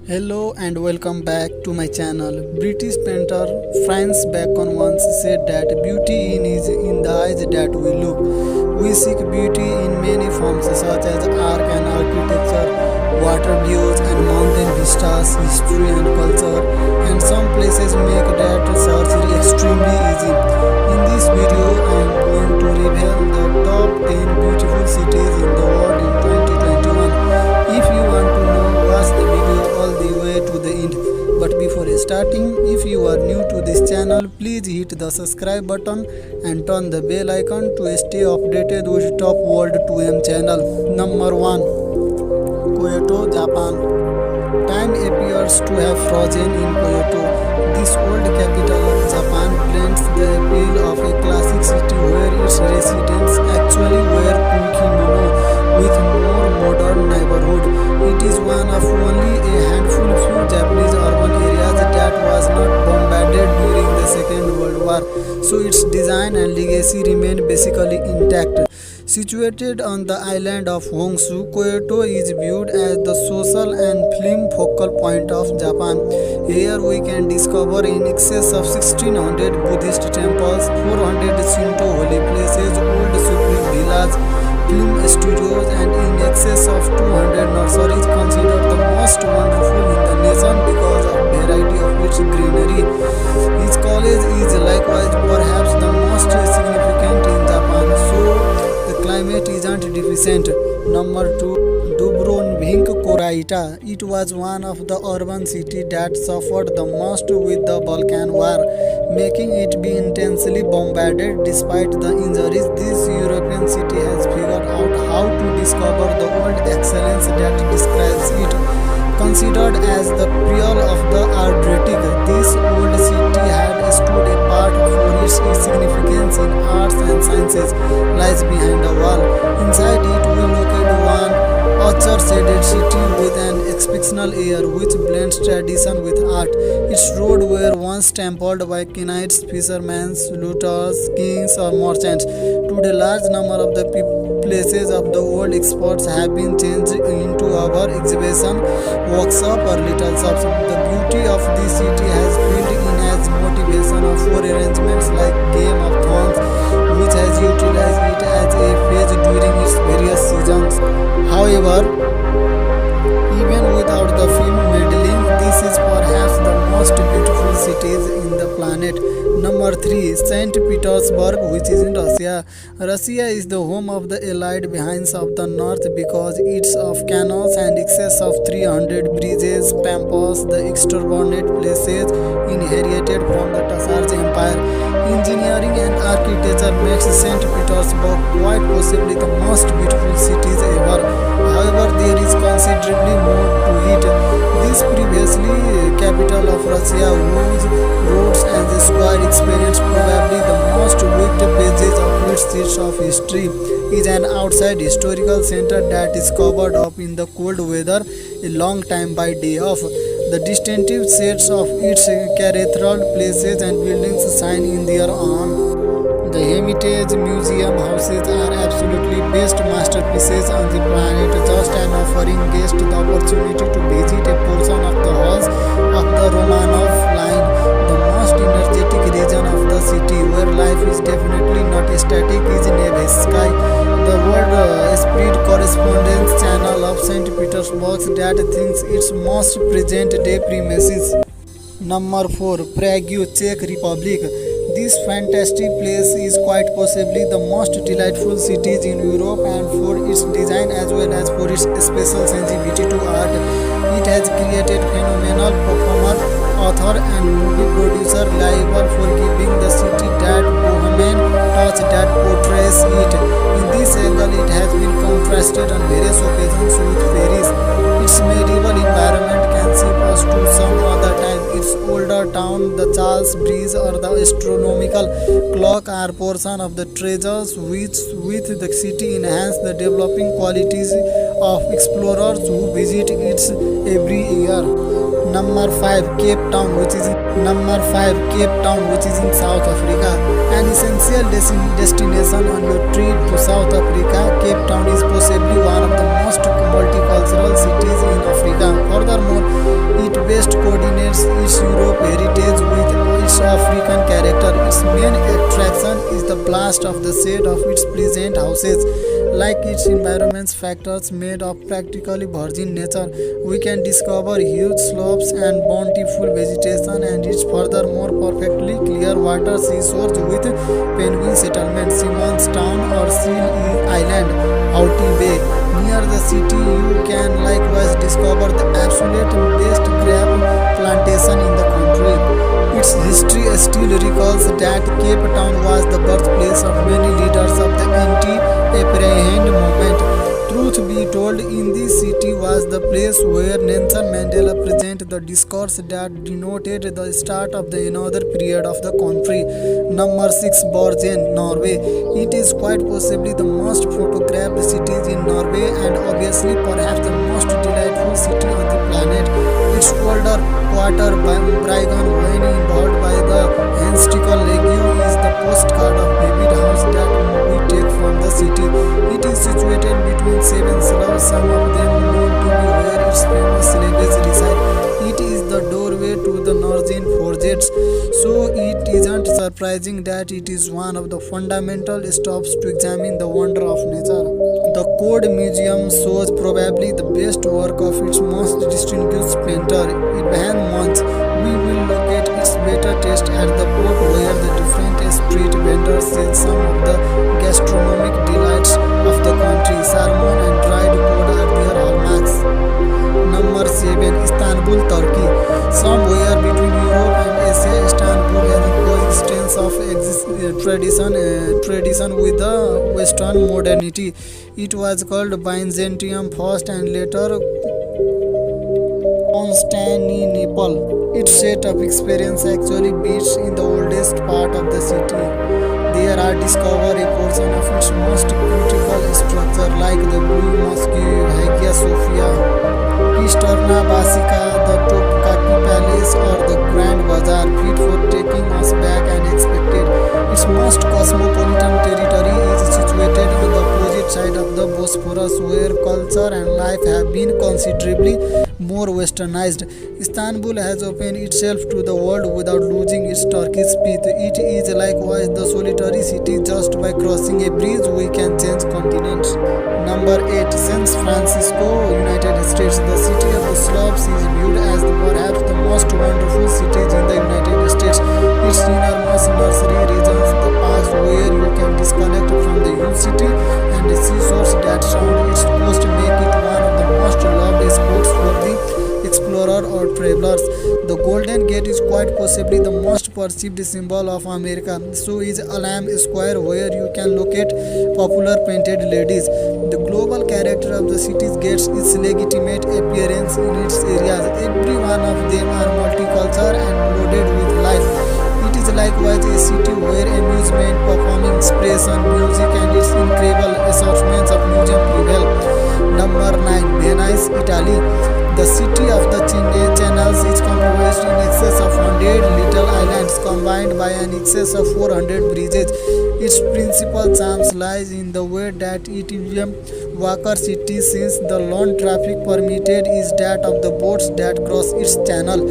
Hello and welcome back to my channel. British painter Francis Bacon once said that beauty is in the eyes that we look. We seek beauty in many forms such as art and architecture, water views and mountain vistas, history and culture, and some places make that search extremely easy. In this video I am going to reveal the top 10 beautiful cities in the world in 2021. If you want to know, watch the video all the way to the end. But before starting, if you are new to this channel, please hit the subscribe button and turn the bell icon to stay updated with top world 2M channel. Number 1. Kyoto, Japan. Time appears to have frozen in Kyoto. This old capital of Japan blends the appeal of a classic city where its residents actually wear cool kimono with more modern neighborhood. It is one of only a handful few Japanese urban areas that was not bombarded during the Second World War, so its design and legacy remain basically intact. Situated on the island of Honshu, Kyoto is viewed as the social and film focal point of Japan. Here we can discover in excess of 1600 Buddhist temples, 400 Shinto holy places, old supreme villas, film studios, and in excess of 200 nurseries considered the most wonderful in the nation because of variety of its greenery. His college is likewise perhaps the most significant in Japan, so the climate isn't deficient. Number 2. Dubrovnik, Croatia. It was one of the urban cities that suffered the most with the Balkan War, making it be intensely bombarded. Despite the injuries, this European city has figured out how to discover the old excellence that describes it. Considered as the Pearl of the Adriatic, this old city had stood apart for its significance in arts and sciences, lies behind a wall. Inside it we locate one orchard-shaded city with an exceptional air which blends tradition with art. Its roads were once trampled by knights, fishermen, looters, kings or merchants. Today large number of the places of the old exports have been changed into our exhibition, workshop or little shops. The beauty of this city has built in as motivation of for arrangements like Game of Thrones, which has utilized it as a phase during its various seasons. However, even without the film meddling, this is perhaps the most beautiful cities in the planet. Number 3. St. Petersburg, which is in Russia. Russia is the home of the Allied behinds of the North because it's of canals and excess of 300 bridges, pampas, the extravagant places inherited from the Tsar's Empire. Engineering and architecture makes St. Petersburg quite possibly the most beautiful cities ever. However, there is considerably more to it. This previously capital of Russia, whose roads and the square experience probably the most wicked pages of its years of history, is an outside historical center that is covered up in the cold weather a long time by day off. The distinctive shades of its cathedral places and buildings shine in their own. The Hermitage Museum houses are absolutely best masterpieces on the planet, just an offering guests the opportunity to visit a portion of the halls of the Romanov line, the most energetic region of the city, where life is definitely not static, is Nevsky, the world spread correspondence channel of St. Petersburg that thinks its most present-day premises. Number 4. Prague, Czech Republic. This fantastic place is quite possibly the most delightful city in Europe, and for its design as well as for its special sensitivity to art. It has created phenomenal performer, author and movie producer liable for giving the city that bohemian touch that portrays it. In this angle it has been contrasted on various occasions with Paris. Its medieval environment can ship us to some other time. Its older town, the Charles Bridge or the astronomical clock are portion of the treasures which with the city enhance the developing qualities of explorers who visit it every year. Number 5. Cape Town, which is in South Africa. An essential destination on your trip to South Africa, Cape Town is possibly one of the most multicultural cities in Africa. Furthermore, blast of the shade of its pleasant houses. Like its environment's factors made of practically virgin nature, we can discover huge slopes and bountiful vegetation, and its furthermore perfectly clear water seashores with penguin settlements, Simon's Town or Seal Island, Outing Bay. Near the city, you can likewise discover the absolute best grape plantation in the country. Its history still recalls that Cape Town was the birthplace of many leaders of the anti-apartheid movement. Truth be told, in this city was the place where Nelson Mandela presented the discourse that denoted the start of the another period of the country. Number 6, Bergen, Norway. It is quite possibly the most photographed cities in Norway and obviously perhaps the most delightful city on the planet. Its older quarter by Bryggen, when involved by the Henstickle Lake, is the postcard of vivid house that we take from the city. It is situated between seven slums, some of them known to be where its famous celebrities reside. It is the doorway to the northern forests, so it isn't surprising that it is one of the fundamental stops to examine the wonder of nature. The Code Museum shows probably the best work of its most distinguished painter, Ibn Munch. We will locate its better taste at the port where the different street vendors sell some of the gastronomic delights of the country. Salmon and dried cod are their hallmarks. Number 7, Istanbul, Turkey. Somewhere between Europe and Asia, Istanbul has a coexistence of tradition with the Western modernity. It was called Byzantium first and later Constantinople. Its set of experience actually beats in the oldest part of the city. There are discovered a portion of its most beautiful structure like the Blue Mosque, Hagia Sophia, Kisterna Basilica, the Topkapi Palace or the Grand Bazaar, fit for taking us back and expected. Its most cosmopolitan territory is situated on the opposite side of the Bosphorus, where culture and life have been considerably more westernized. Istanbul has opened itself to the world without losing its Turkish spirit. It is likewise the solitary city. Just by crossing a bridge, we can change continents. Number 8, San Francisco, United States. The city of the slopes is viewed as perhaps the most wonderful cities in the United States. Its enormous nursery regions, the parks where you can disconnect from the huge city, and the seashores that surround its coast make it one of the most loved spots for the explorer or travelers. The Golden Gate is quite possibly the most perceived symbol of America. So is Alam Square, where you can locate popular painted ladies. The global character of the city gets its legitimate appearance in its areas. Every one of them are multicultural and loaded with life. It is likewise a city where amusement, performing expression, music and its incredible assortments of museum prevail. Number 9, Venice, Italy. The city of the channels is composed in excess of 100 little islands combined by an excess of 400 bridges. Its principal charms lies in the way that it is a walker city, since the lone traffic permitted is that of the boats that cross its channel.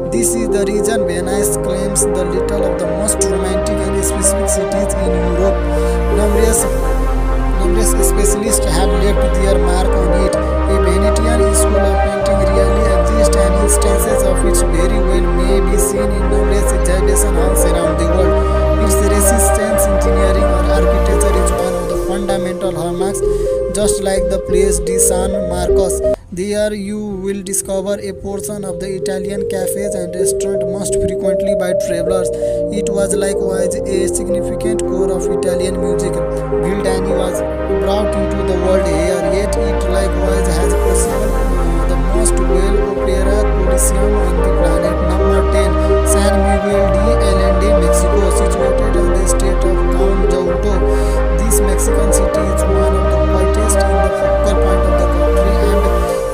This is the reason Venice claims the little of the most romantic and specific cities in Europe. Numerous specialists have left their mark on it. A Venetian school of painting really exists, and instances of its very well may be seen in numerous exhibition halls around the world. Its resistance, engineering or architecture is one of the fundamental hallmarks, just like the place di San Marcos. There you will discover a portion of the Italian cafes and restaurants most frequently by travelers. It was likewise a significant core of Italian music. Guildani was brought into the world here, yet it likewise has possible the most well opera coliseum on the planet. Number 10, San Miguel de Allende, Mexico, situated in the state of Guanajuato. This Mexican city is one of the quietest in the focal point of the country, and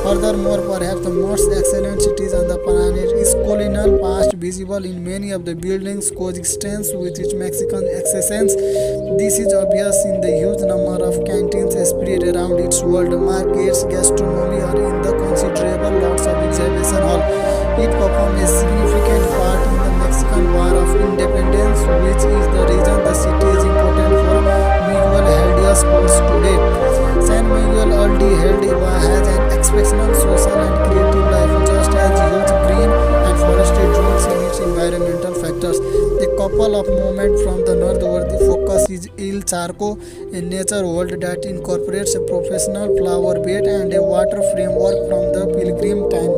furthermore, perhaps the most excellent cities on the planet. Its colonial past visible in many of the buildings coexistence with its Mexican accents. This is obvious in the huge number of canteens spread around its world. Markets, gastronomy are in the considerable lots of exhibition hall. It performed a significant part in the Mexican War of Independence, which is the reason the city is important for is Il Charco, a nature world that incorporates a professional flower bed and a water framework from the pilgrim time.